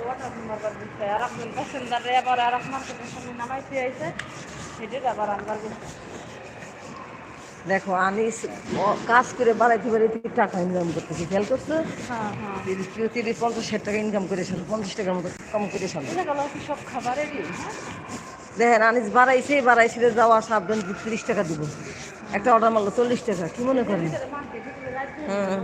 Water মারবার দিচ্ছে আর একজন প্যাসেঞ্জারে আবার আর এক মার্কেটের সামনে নামাইতে আইছে সেটা আবার আনবার গেছে। দেখো আনিস কাজ করে বাড়াইতে বাড়াইতে টাকা ইনকাম করতেছে, খেয়াল করছো? হ্যাঁ হ্যাঁ 30-50 টাকা ইনকাম করে 50 টাকার মতো কম করে সামনে। এটা গেল কি সব খাবারেরই। দেখেন আনিস বাড়াইছে যাওয়া সাবধান 30 টাকা দিব, একটা অর্ডার মারলো 40 টাকা, কি মনে করেন? হ্যাঁ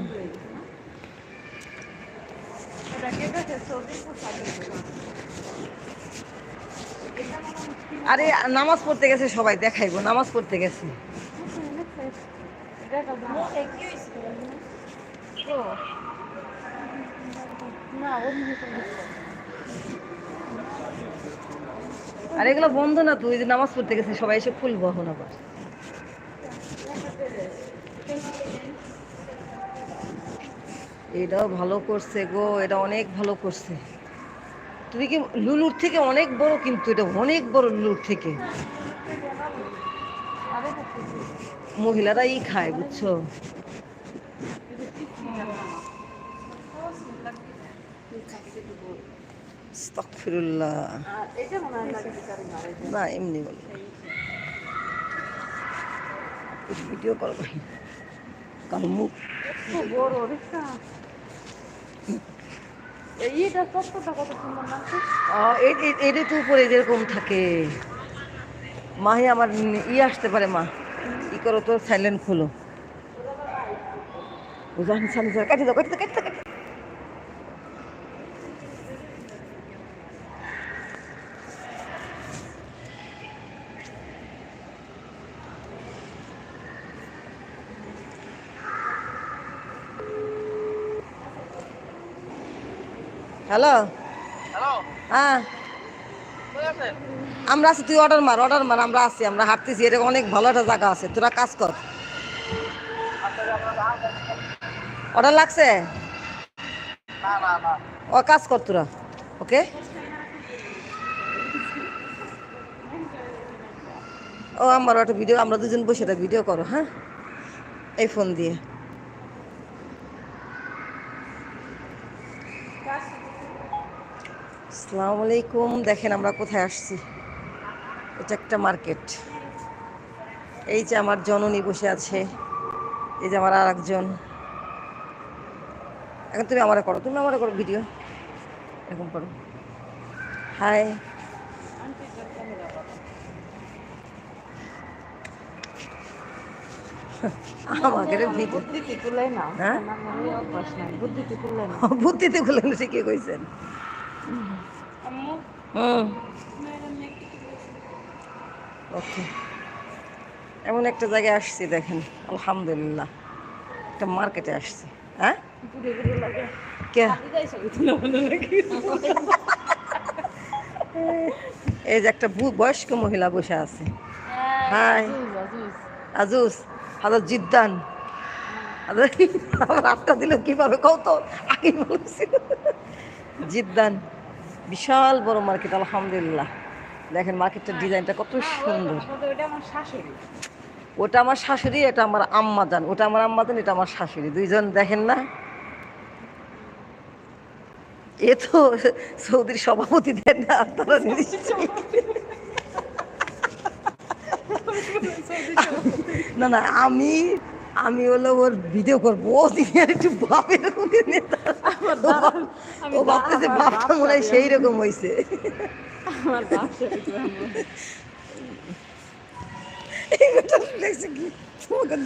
আরে নামাজ পড়তে গেছে সবাই, দেখাইবো নামাজ পড়তে গেছে। আর এগুলো বন্ধ না, তুই যে নামাজ পড়তে গেছে সবাই এসে খুলবো এখন আবার। এটাও ভালো করছে গো, এটা অনেক ভালো করছে। তুমি কি লুলুর থেকে অনেক বড়, কিন্তু এটা অনেক বড় লুলুর থেকে। মহিলারাই খায়, বুঝছো? আস্তাগফিরুল্লাহ। না এমনি বলো, ভিডিও করবো কাল মুখ বড় রিক্সা এইটা কতটা কত সুন্দর লাগছে। এটা তো উপরে যেরকম থাকে। মাহি আমার আসতে পারে, মা ই করো তো, সাইলেন্ট খোলো। কাটি দাও, কাটি দাও, কাটি দাও, কাটি দাও। হ্যালো হ্যাঁ আমরা আছি, তুই অর্ডার মার আমরা আছি, আমরা হাঁটতেছি, এটা অনেক ভালো একটা জায়গা আছে, তোরা কাজ কর। অর্ডার লাগছে? ও কাজ কর তোরা, ওকে? ও আমার একটা ভিডিও, আমরা দুজন বসে এটা ভিডিও করো, হ্যাঁ, এই ফোন দিয়ে। আসসালামু আলাইকুম। দেখেন আমরা কোথায় আসছি, এটা একটা মার্কেট। এই যে আমার জননী বসে আছে, এই যে আমার আর একজন। এখন তুমি আমারে করো ভিডিও, এরকম করো। হাই, আমাকে ভিডিও বুদ্ধিতে খুলে না, হ্যাঁ অভ্যাস নাই, বুদ্ধিতে খুলে না। বুদ্ধিতে খুলে ঠিকই কইছেন। ওকে, এমন একটা জায়গায় আসছি দেখেন, আলহামদুলিল্লাহ, একটা মার্কেটে আসছি। হ্যাঁ কে এই যে একটা বয়স্ক মহিলা বসে আছে। হাই আজুস, হাজার জিদ্দান, আবার আটটা দিল কিভাবে কত আগে বলছিল। জিদ্দান বিশাল বড় মার্কেট, আলহামদুলিল্লাহ। দেখেন মার্কেটের ডিজাইনটা কত সুন্দর। ওটা আমার শাশুড়ি, এটা আমার আম্মা জান, ওটা আমার আম্মা জান, এটা আমার শাশুড়ি, দুইজন দেখেন না। এ তো সৌদির সভাপতি দেন না, তারা না না, আমি হলো ওর ভিডিও করবো, ও তিনি আর একটু বাপের নেতা, ও ভাবতেছে বাপটা মনে হয় সেই রকম হয়েছে।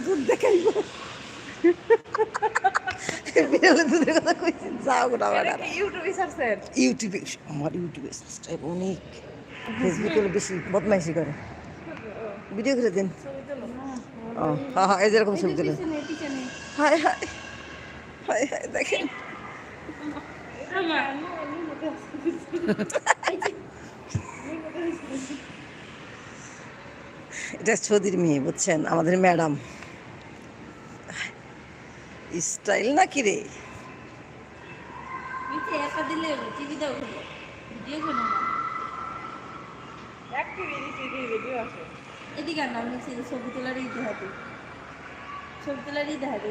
দুধ দেখাইব, দুধের কথা কইছি, যাও গোটা ইউটিউবে, আমার ইউটিউবে সাবস্ক্রাইব অনেক, ফেসবুকে বেশি বদমাইশি করে, ভিডিও করে দিন। ও হ্যাঁ হ্যাঁ, এই যেরকম ছবি তুলেন। হাই হাই হাই হাই, দেখেন এটা সৌদির মেয়ে, বুঝছেন, আমাদের ম্যাডাম। স্টাইল না কি রে? এদিকে নাম ছবি তোলারই দেখাতে, ছবি তোলারই দেখাতে।